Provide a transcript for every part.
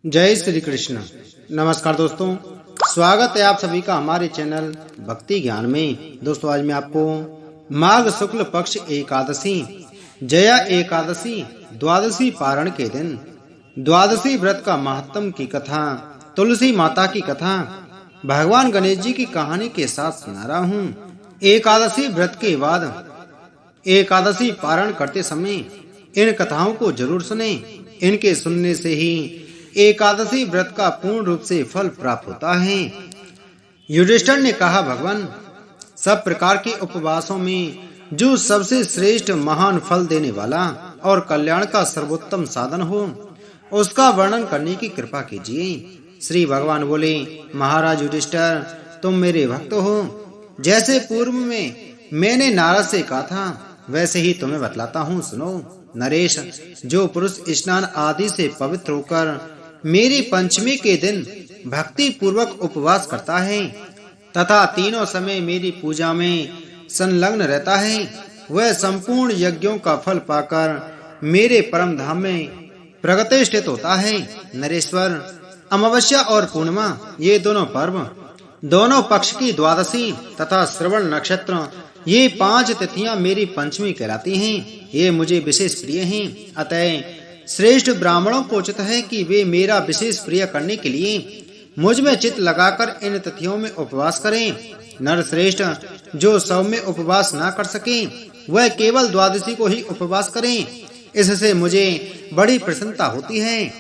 जय श्री कृष्ण। नमस्कार दोस्तों, स्वागत है आप सभी का हमारे चैनल भक्ति ज्ञान में। दोस्तों, आज मैं आपको माघ शुक्ल पक्ष एकादशी जया एकादशी द्वादशी पारण के दिन द्वादशी व्रत का महत्व की कथा, तुलसी माता की कथा, भगवान गणेश जी की कहानी के साथ सुना रहा हूँ। एकादशी व्रत के बाद एकादशी पारण करते समय इन कथाओं को जरूर सुने। इनके सुनने से ही एकादशी व्रत का पूर्ण रूप से फल प्राप्त होता है। युधिष्ठिर ने कहा, भगवान, सब प्रकार के उपवासों में जो सबसे श्रेष्ठ महान फल देने वाला और कल्याण का सर्वोत्तम साधन हो, उसका वर्णन करने की कृपा कीजिए। श्री भगवान बोले, महाराज युधिष्ठिर, तुम मेरे भक्त हो। जैसे पूर्व में मैंने नारद से कहा था, वैसे ही तुम्हें बतलाता हूँ, सुनो। नरेश, जो पुरुष स्नान आदि से पवित्र होकर मेरी पंचमी के दिन भक्ति पूर्वक उपवास करता है तथा तीनों समय मेरी पूजा में संलग्न रहता है, वह संपूर्ण यज्ञों का फल पाकर मेरे परम धाम में प्रगतिष्ठित होता है। नरेश्वर, अमावस्या और पूर्णिमा, ये दोनों पर्व, दोनों पक्ष की द्वादशी तथा श्रवण नक्षत्र, ये 5 तिथियां मेरी पंचमी कहलाती हैं। ये मुझे विशेष प्रिय हैं। अतः श्रेष्ठ ब्राह्मणों को उचित है कि वे मेरा विशेष प्रिय करने के लिए मुझ में चित्त लगाकर इन तिथियों में उपवास करें। नर श्रेष्ठ जो सब में उपवास ना कर सके, वह केवल द्वादशी को ही उपवास करें। इससे मुझे बड़ी प्रसन्नता होती है।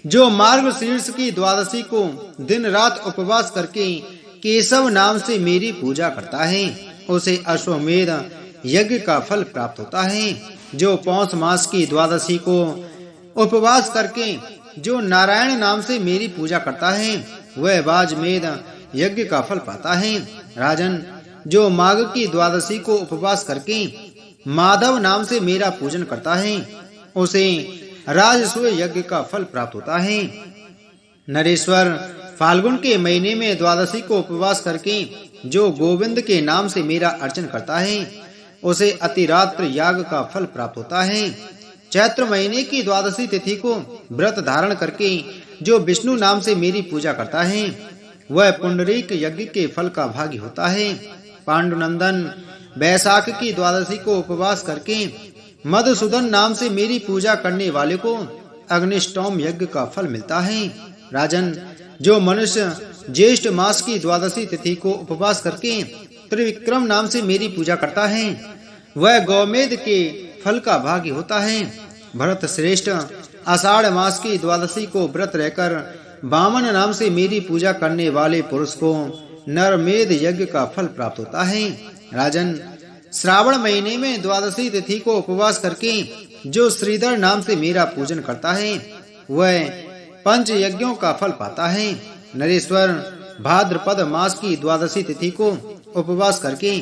जो मार्गशीर्ष की द्वादशी को दिन रात उपवास करके केशव नाम से मेरी पूजा करता है, उसे अश्वमेध यज्ञ का फल प्राप्त होता है। जो पौष मास की द्वादशी को उपवास करके जो नारायण नाम से मेरी पूजा करता है, वह वाजमेध यज्ञ का फल पाता है। राजन, जो माघ की द्वादशी को उपवास करके माधव नाम से मेरा पूजन करता है, उसे राजसूय यज्ञ का फल प्राप्त होता है। नरेश्वर, फाल्गुन के महीने में द्वादशी को उपवास करके जो गोविंद के नाम से मेरा अर्चन करता है, उसे अतिरात्र याग का फल प्राप्त होता है। चैत्र महीने की द्वादशी तिथि को व्रत धारण करके जो विष्णु नाम से मेरी पूजा करता है, वह पुंडरीक यज्ञ के फल का भागी होता है। पांडुनंदन, बैसाख की द्वादशी को उपवास करके मधुसूदन नाम से मेरी पूजा करने वाले को अग्निष्टोम यज्ञ का फल मिलता है। राजन, जो मनुष्य ज्येष्ठ मास की द्वादशी तिथि को उपवास करके त्रिविक्रम नाम से मेरी पूजा करता है, वह गौमेध के फल का भागी होता है। भरत श्रेष्ठ, आषाढ़ मास की द्वादशी को व्रत रहकर वामन नाम से मेरी पूजा करने वाले पुरुष को नरमेध यज्ञ का फल प्राप्त होता है। राजन, श्रावण महीने में द्वादशी तिथि को उपवास करके जो श्रीधर नाम से मेरा पूजन करता है, वह पंच यज्ञों का फल पाता है। नरेश्वर, भाद्रपद मास की द्वादशी तिथि को उपवास करके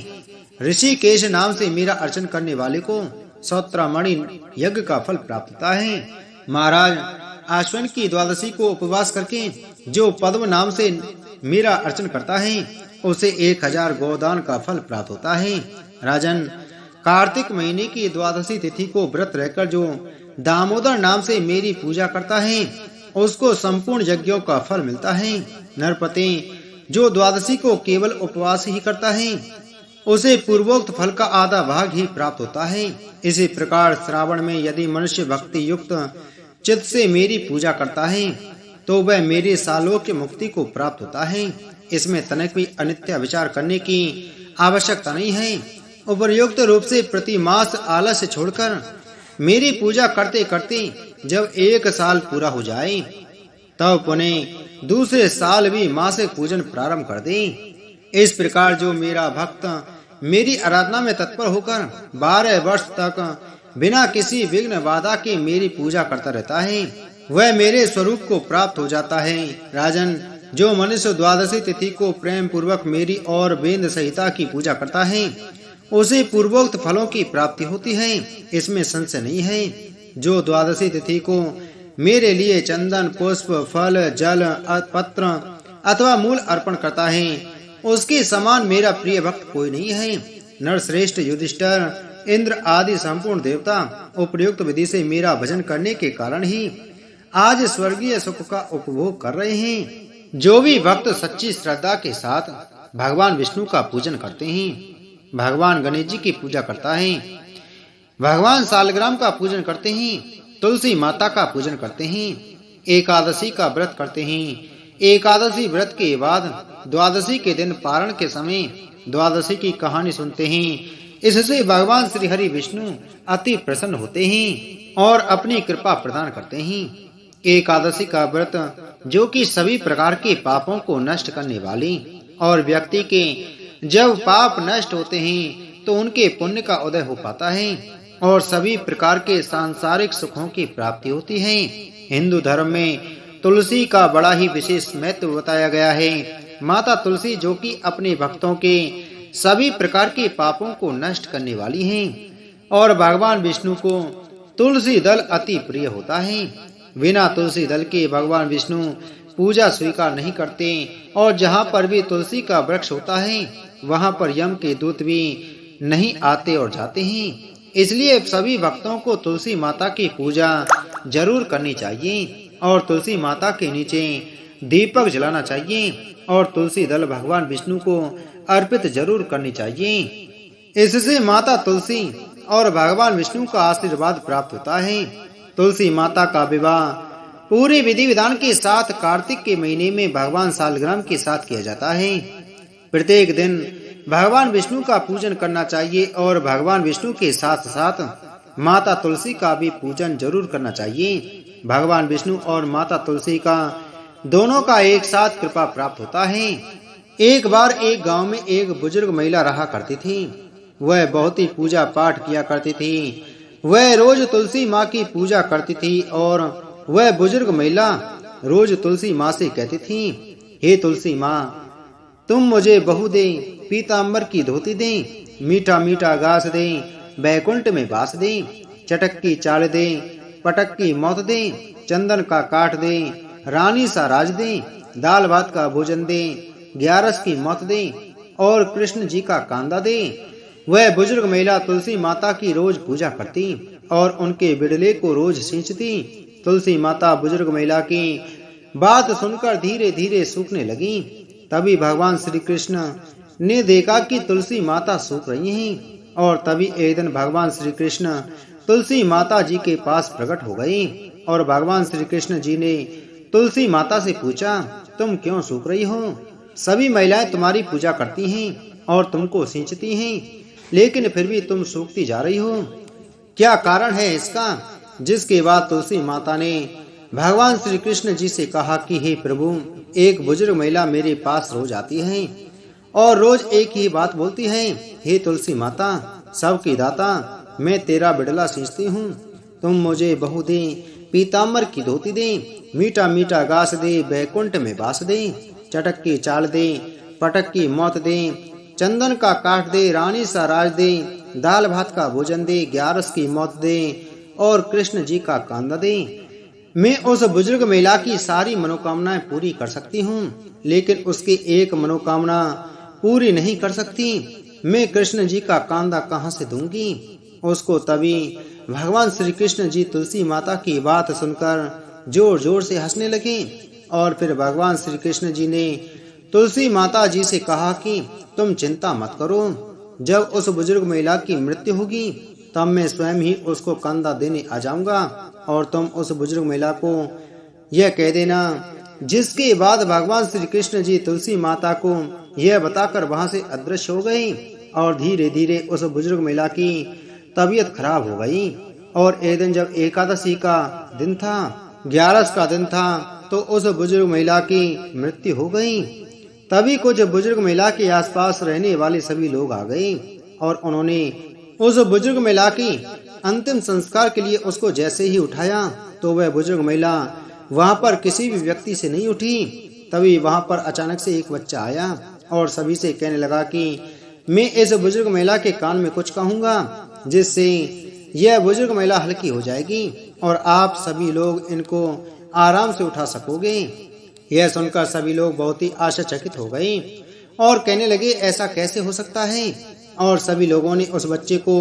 ऋषिकेश नाम से मेरा अर्चन करने वाले को सौत्रामणि यज्ञ का फल प्राप्त होता है। महाराज, आश्विन की द्वादशी को उपवास करके जो पद्म नाम से मेरा अर्चन करता है, उसे 1000 गोदान का फल प्राप्त होता है। राजन, कार्तिक महीने की द्वादशी तिथि को व्रत रहकर जो दामोदर नाम से मेरी पूजा करता है, उसको संपूर्ण यज्ञों का फल मिलता है। नरपति, जो द्वादशी को केवल उपवास ही करता है, उसे पूर्वोक्त फल का आधा भाग ही प्राप्त होता है। इसी प्रकार श्रावण में यदि मनुष्य भक्ति युक्त चित्त से मेरी पूजा करता है, तो वह मेरे सालोक्य मुक्ति को प्राप्त होता है। इसमें तनिक भी अनित्य विचार करने की आवश्यकता नहीं है। उपयुक्त रूप से प्रति मास आलस्य छोड़कर मेरी पूजा करते करते जब 1 साल पूरा हो जाए, तब पुनः दूसरे साल भी मासिक पूजन प्रारंभ कर दे। इस प्रकार जो मेरा भक्त मेरी आराधना में तत्पर होकर 12 वर्ष तक बिना किसी विघ्न बाधा के मेरी पूजा करता रहता है, वह मेरे स्वरूप को प्राप्त हो जाता है। राजन, जो मनुष्य द्वादशी तिथि को प्रेम पूर्वक मेरी और वेद संहिता की पूजा करता है, उसे पूर्वोक्त फलों की प्राप्ति होती है, इसमें संशय नहीं है। जो द्वादशी तिथि को मेरे लिए चंदन, पुष्प, फल, जल, पत्र अथवा मूल अर्पण करता है, उसके समान मेरा प्रिय भक्त कोई नहीं है। नरश्रेष्ठ युधिष्ठिर, इंद्र आदि संपूर्ण देवता उपयुक्त विधि से मेरा भजन करने के कारण ही आज स्वर्गीय सुख का उपभोग कर रहे हैं। जो भी भक्त सच्ची श्रद्धा के साथ भगवान विष्णु का पूजन करते हैं, भगवान गणेश जी की पूजा करता है, भगवान सालग्राम का पूजन करते हैं, तुलसी माता का पूजन करते हैं, एकादशी का व्रत करते हैं, एकादशी व्रत के बाद द्वादशी के दिन पारण के समय द्वादशी की कहानी सुनते हैं। इससे भगवान श्री हरि विष्णु अति प्रसन्न होते हैं और अपनी कृपा प्रदान करते हैं। एकादशी का व्रत जो कि सभी प्रकार के पापों को नष्ट करने वाली और व्यक्ति के जब पाप नष्ट होते हैं तो उनके पुण्य का उदय हो पाता है और सभी प्रकार के सांसारिक सुखों की प्राप्ति होती है। हिंदू धर्म में तुलसी का बड़ा ही विशेष महत्व बताया गया है। माता तुलसी जो कि अपने भक्तों के सभी प्रकार के पापों को नष्ट करने वाली हैं और भगवान विष्णु को तुलसी दल अति प्रिय होता है। बिना तुलसी दल के भगवान विष्णु पूजा स्वीकार नहीं करते और जहाँ पर भी तुलसी का वृक्ष होता है वहाँ पर यम के दूत भी नहीं आते और जाते हैं। इसलिए सभी भक्तों को तुलसी माता की पूजा जरूर करनी चाहिए और तुलसी माता के नीचे दीपक जलाना चाहिए और तुलसी दल भगवान विष्णु को अर्पित जरूर करनी चाहिए। इससे माता तुलसी और भगवान विष्णु का आशीर्वाद प्राप्त होता है। तुलसी माता का विवाह पूरे विधि विधान के साथ कार्तिक के महीने में भगवान सालग्राम के साथ किया जाता है। प्रत्येक दिन भगवान विष्णु का पूजन करना चाहिए और भगवान विष्णु के साथ साथ माता तुलसी का भी पूजन जरूर करना चाहिए। भगवान विष्णु और माता तुलसी का दोनों का एक साथ कृपा प्राप्त होता है। एक बार एक गांव में एक बुजुर्ग महिला रहा करती थी। वह बहुत ही पूजा पाठ किया करती थी। वह रोज तुलसी माँ की पूजा करती थी और वह बुजुर्ग महिला रोज तुलसी माँ से कहती थी, हे तुलसी माँ, तुम मुझे बहू दे, पीताम्बर की धोती दे, मीठा मीठा घास दे, बैकुंठ में बास दे, चटक की चाल दे, पटक की मौत दे, चंदन का काठ दे, रानी सा राज दे, दाल भात का भोजन दे, ग्यारस की मौत दे और कृष्ण जी का कांदा दे। वह बुजुर्ग महिला तुलसी माता की रोज पूजा करती और उनके बिड़ले को रोज सींचती। तुलसी माता बुजुर्ग महिला की बात सुनकर धीरे धीरे सूखने लगी। तभी भगवान श्री कृष्ण ने देखा कि तुलसी माता सूख रही हैं और तभी एक दिन भगवान श्री कृष्ण तुलसी माता जी के पास प्रकट हो गए और भगवान श्री कृष्ण जी ने तुलसी माता से पूछा, तुम क्यों सूख रही हो? सभी महिलाएं तुम्हारी पूजा करती हैं और तुमको सींचती हैं, लेकिन फिर भी तुम सूखती जा रही हो। क्या कारण है इसका? जिसके बाद तुलसी माता ने भगवान श्री कृष्ण जी से कहा कि हे प्रभु, एक बुजुर्ग महिला मेरे पास रोज आती है और रोज एक ही बात बोलती है, हे तुलसी माता, सबकी दाता, मैं तेरा बिड़ला सींचती हूँ, तुम मुझे बहू दे, पीताम्बर की धोती दे, मीठा मीठा घास दे, बैकुंठ में बास दे, चटक की चाल दे, पटक की मौत दे, चंदन का काठ दे, रानी सा राज दे, दाल भात का भोजन दे, ग्यारस की मौत दे और कृष्ण जी का कांदा दे। मैं उस बुजुर्ग महिला की सारी मनोकामनाएं पूरी कर सकती हूँ, लेकिन उसकी एक मनोकामना पूरी नहीं कर सकती। मैं कृष्ण जी का कांदा कहाँ से दूंगी उसको? तभी भगवान श्री कृष्ण जी तुलसी माता की बात सुनकर जोर जोर से हंसने लगे और फिर भगवान श्री कृष्ण जी ने तुलसी माता जी से कहा कि तुम चिंता मत करो, जब उस बुजुर्ग महिला की मृत्यु होगी तब मैं स्वयं ही उसको कंधा देने आ जाऊंगा और तुम उस बुजुर्ग महिला को यह कह देना। जिसके बाद भगवान श्री कृष्ण जी तुलसी माता को यह बताकर वहां से अदृश्य हो गए और धीरे धीरे उस बुजुर्ग महिला की तबीयत खराब हो गई। और एक दिन जब एकादशी का दिन था, ग्यारस का दिन था, तो उस बुजुर्ग महिला की मृत्यु हो गई। तभी कुछ बुजुर्ग महिला के आसपास रहने वाले सभी लोग आ गए और उन्होंने उस बुजुर्ग महिला की अंतिम संस्कार के लिए उसको जैसे ही उठाया तो वह बुजुर्ग महिला वहां पर किसी भी व्यक्ति से नहीं उठी। तभी वहां पर अचानक से एक बच्चा आया और सभी से कहने लगा कि मैं इस बुजुर्ग महिला के कान में कुछ कहूंगा जिससे यह बुजुर्ग महिला हल्की हो जाएगी और आप सभी लोग इनको आराम से उठा सकोगे। यह सुनकर सभी लोग बहुत ही आश्चर्यचकित हो गए और कहने लगे ऐसा कैसे हो सकता है। और सभी लोगों ने उस बच्चे को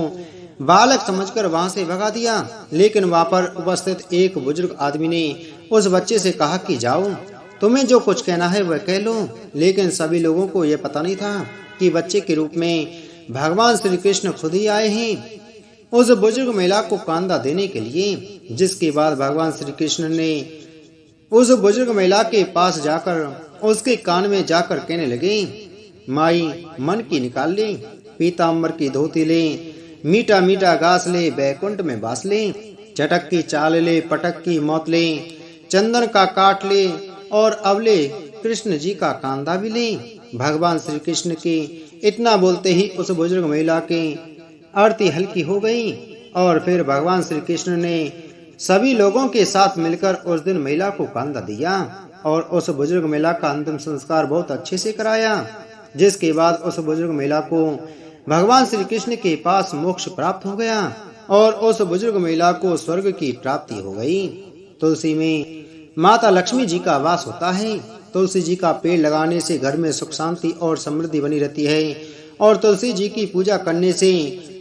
बालक समझकर वहां से भगा दिया। लेकिन वहां पर उपस्थित एक बुजुर्ग आदमी ने उस बच्चे से कहा कि जाओ, तुम्हें जो कुछ कहना है वह कह लो। लेकिन सभी लोगों को यह पता नहीं था कि बच्चे के रूप में भगवान श्री कृष्ण खुद ही आए हैं उस बुजुर्ग महिला को कांदा देने के लिए। जिसके बाद भगवान श्री कृष्ण ने उस बुजुर्ग महिला के पास जाकर उसके कान में जाकर कहने लगे, माई मन की निकाल ले, पीताम्बर की धोती ले, मीठा मीठा घास ले, बैकुंठ में बास ले, चटक की चाल ले, पटक की मौत ले, चंदन का काट ले और अब ले कृष्ण जी का कांदा भी ले। भगवान श्री कृष्ण के इतना बोलते ही उस बुजुर्ग महिला के आरती हल्की हो गई और फिर भगवान श्री कृष्ण ने सभी लोगों के साथ मिलकर उस दिन महिला को कांदा दिया और उस बुजुर्ग महिला का अंतिम संस्कार बहुत अच्छे से कराया। जिसके बाद उस बुजुर्ग महिला को भगवान श्री कृष्ण के पास मोक्ष प्राप्त हो गया और उस बुजुर्ग महिला को स्वर्ग की प्राप्ति हो गई। तुलसी में माता लक्ष्मी जी का वास होता है। तुलसी जी का पेड़ लगाने से घर में सुख शांति और समृद्धि बनी रहती है और तुलसी जी की पूजा करने से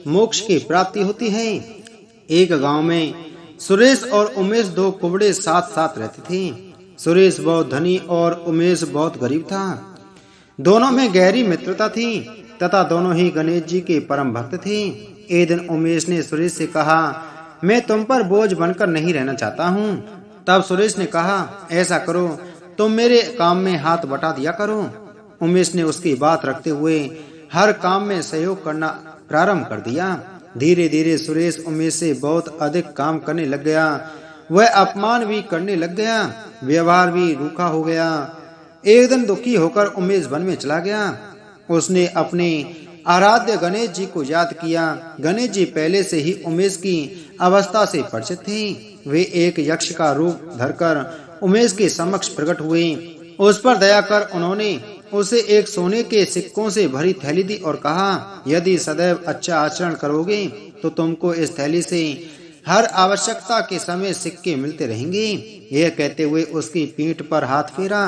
मोक्ष की प्राप्ति होती है। एक गांव में सुरेश और उमेश दो कुबड़े साथ साथ रहते थे। सुरेश बहुत धनी और उमेश बहुत गरीब था। दोनों में गहरी मित्रता थी तथा दोनों ही गणेश जी के परम भक्त थे। एक दिन उमेश ने सुरेश से कहा, मैं तुम पर बोझ बनकर नहीं रहना चाहता हूँ। तब सुरेश ने कहा, ऐसा करो, तुम मेरे काम में हाथ बटा दिया करो। उमेश ने उसकी बात रखते हुए हर काम में सहयोग करना प्रारंभ कर दिया। धीरे धीरे सुरेश उमेश से बहुत अधिक काम करने लग गया। वह अपमान भी करने लग गया, व्यवहार भी रूखा हो गया। एक दिन दुखी होकर उमेश वन में चला गया। उसने अपने आराध्य गणेश जी को याद किया। गणेश जी पहले से ही उमेश की अवस्था से परिचित थे। वे एक यक्ष का रूप धरकर उमेश के समक्ष प्रकट हुए। उस पर दया कर उन्होंने उसे एक सोने के सिक्कों से भरी थैली दी और कहा, यदि सदैव अच्छा आचरण करोगे तो तुमको इस थैली से हर आवश्यकता के समय सिक्के मिलते रहेंगे। यह कहते हुए उसकी पीठ पर हाथ फेरा।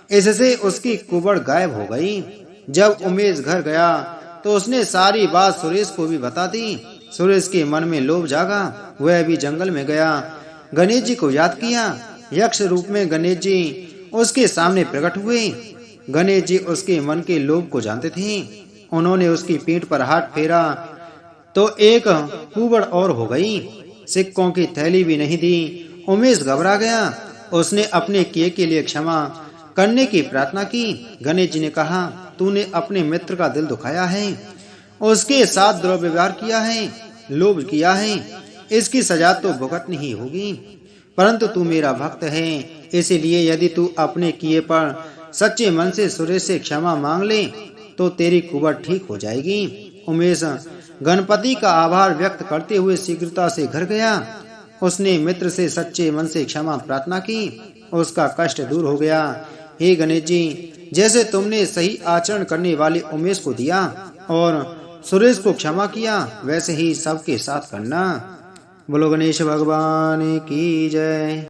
इससे उसकी कुबड़ गायब हो गई। जब उमेश घर गया तो उसने सारी बात सुरेश को भी बता दी। सुरेश के मन में लोभ जागा। वह भी जंगल में गया, गणेश जी को याद किया। यक्ष रूप में गणेश जी उसके सामने प्रकट हुए। गणेश जी उसके मन के लोभ को जानते थे। उन्होंने उसकी पीठ पर हाथ फेरा तो एक कुबड़ और हो गई। सिक्कों की थैली भी नहीं दी। उमेश घबरा गया। उसने अपने किए के लिए क्षमा करने की प्रार्थना की। गणेश जी ने कहा, तूने अपने मित्र का दिल दुखाया है, उसके साथ दुर्व्यवहार किया है, लोभ किया है, इसकी सजा तो भुगतनी ही होगी। परंतु तू मेरा भक्त है, इसलिए यदि तू अपने किए पर सच्चे मन से सुरेश से क्षमा मांग ले तो तेरी कुबड़ ठीक हो जाएगी। उमेश गणपति का आभार व्यक्त करते हुए शीघ्रता से घर गया। उसने मित्र से सच्चे मन से क्षमा प्रार्थना की। उसका कष्ट दूर हो गया। हे गणेश जी, जैसे तुमने सही आचरण करने वाले उमेश को दिया और सुरेश को क्षमा किया, वैसे ही सबके साथ करना। बोलो गणेश भगवान की जय।